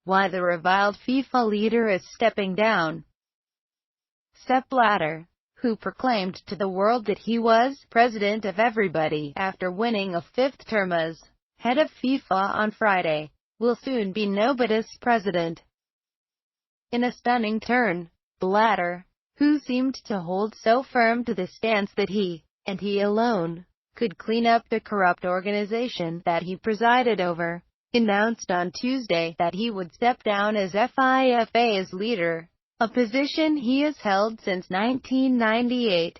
why the reviled FIFA leader is stepping down. Sepp Blatter, who proclaimed to the world that he was president of everybody after winning a fifth term as head of FIFA on Friday, will soon be nobody's president. In a stunning turn, Blatter, who seemed to hold so firm to the stance that he, and he alone, could clean up the corrupt organization that he presided over, announced on Tuesday that he would step down as FIFA's leader, a position he has held since 1998.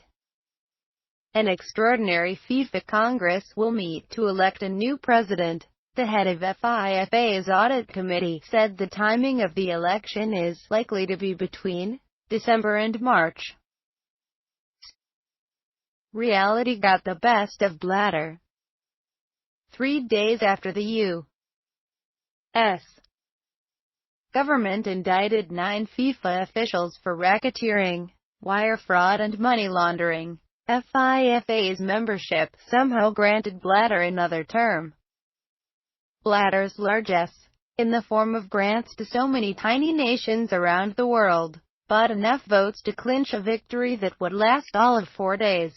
An extraordinary FIFA Congress will meet to elect a new president. The head of FIFA's audit committee said the timing of the election is likely to be between December and March. Reality got the best of Blatter. 3 days after the U.S. government indicted 9 FIFA officials for racketeering, wire fraud and money laundering, FIFA's membership somehow granted Blatter another term. Blatter's largesse, in the form of grants to so many tiny nations around the world, bought enough votes to clinch a victory that would last all of 4 days.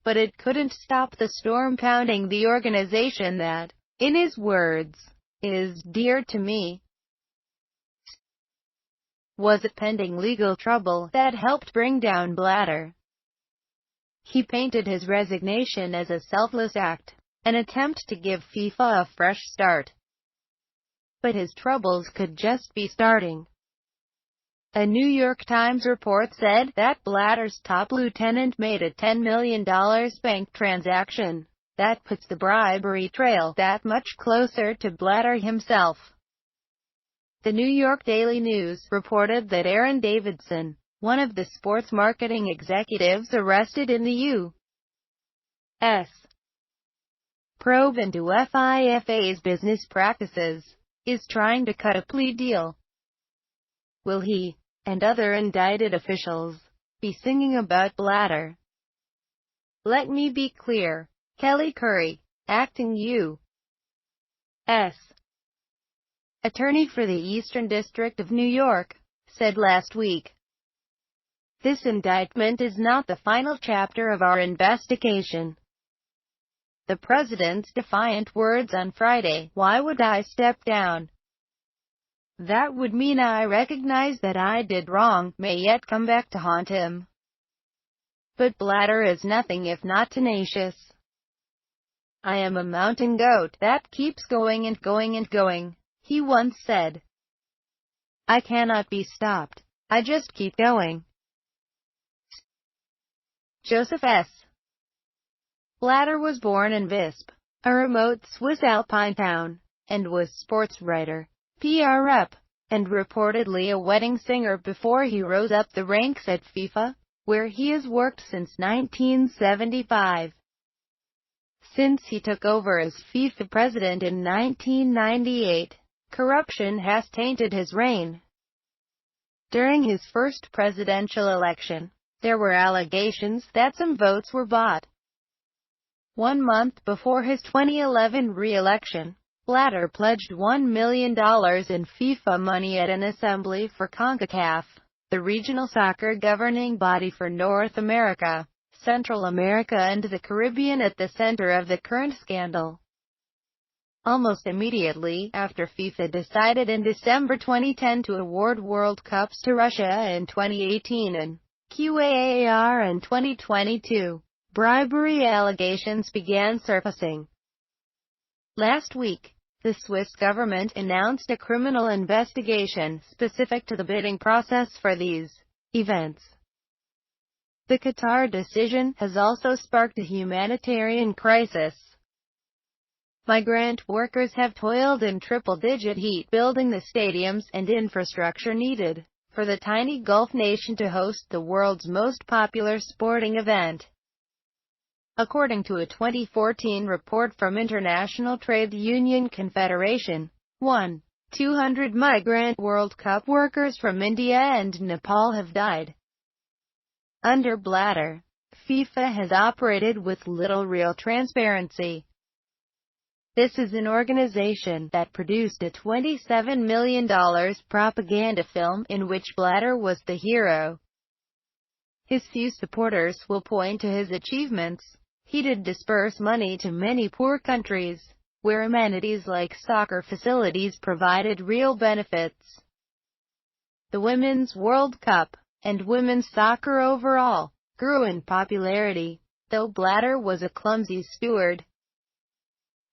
But it couldn't stop the storm pounding the organization that, in his words, is dear to me. Was it pending legal trouble that helped bring down Blatter? He painted his resignation as a selfless act, an attempt to give FIFA a fresh start. But his troubles could just be starting. A New York Times report said that Blatter's top lieutenant made a $10 million bank transaction. That puts the bribery trail that much closer to Blatter himself. The New York Daily News reported that Aaron Davidson, one of the sports marketing executives arrested in the U.S. probe into FIFA's business practices, is trying to cut a plea deal. Will he, and other indicted officials, be singing about Blatter? Let me be clear. Kelly Curry, acting U.S. attorney for the Eastern District of New York, said last week, "This indictment is not the final chapter of our investigation." The president's defiant words on Friday, "Why would I step down? That would mean I recognize that I did wrong," may yet come back to haunt him. But Blatter is nothing if not tenacious. "I am a mountain goat that keeps going and going and going," he once said. "I cannot be stopped. I just keep going." Joseph S. Blatter was born in Visp, a remote Swiss alpine town, and was sports writer, PR rep, and reportedly a wedding singer before he rose up the ranks at FIFA, where he has worked since 1975. Since he took over as FIFA president in 1998, corruption has tainted his reign. During his first presidential election, there were allegations that some votes were bought. 1 month before his 2011 re-election, Blatter pledged $1 million in FIFA money at an assembly for CONCACAF, the regional soccer governing body for North America, Central America and the Caribbean, at the center of the current scandal. Almost immediately after FIFA decided in December 2010 to award World Cups to Russia in 2018 and QAR in 2022, bribery allegations began surfacing. Last week, the Swiss government announced a criminal investigation specific to the bidding process for these events. The Qatar decision has also sparked a humanitarian crisis. Migrant workers have toiled in triple-digit heat building the stadiums and infrastructure needed for the tiny Gulf nation to host the world's most popular sporting event. According to a 2014 report from International Trade Union Confederation, 200 migrant World Cup workers from India and Nepal have died. Under Blatter, FIFA has operated with little real transparency. This is an organization that produced a $27 million propaganda film in which Blatter was the hero. His few supporters will point to his achievements. He did disperse money to many poor countries, where amenities like soccer facilities provided real benefits. The Women's World Cup, and women's soccer overall, grew in popularity, though Blatter was a clumsy steward.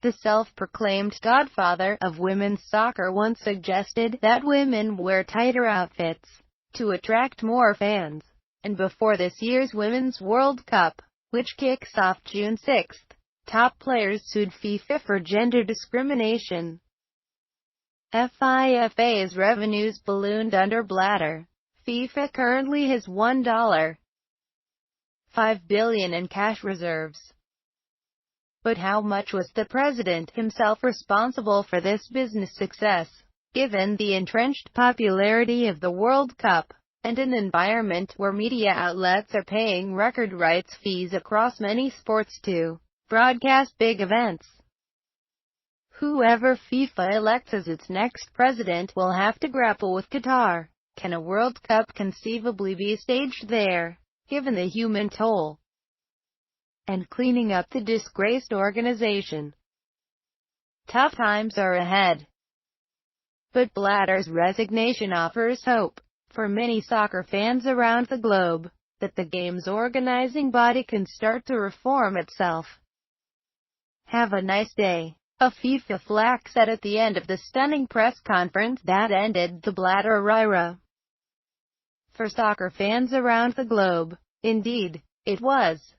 The self-proclaimed godfather of women's soccer once suggested that women wear tighter outfits to attract more fans. And before this year's Women's World Cup, which kicks off June 6, top players sued FIFA for gender discrimination. FIFA's revenues ballooned under Blatter. FIFA currently has $1.5 billion in cash reserves. But how much was the president himself responsible for this business success, given the entrenched popularity of the World Cup, and an environment where media outlets are paying record rights fees across many sports to broadcast big events? Whoever FIFA elects as its next president will have to grapple with Qatar. Can a World Cup conceivably be staged there, given the human toll? And cleaning up the disgraced organization. Tough times are ahead. But Blatter's resignation offers hope for many soccer fans around the globe, that the game's organizing body can start to reform itself. Have a nice day. A FIFA flack said at the end of the stunning press conference that ended the Blatter era. For soccer fans around the globe, indeed, it was.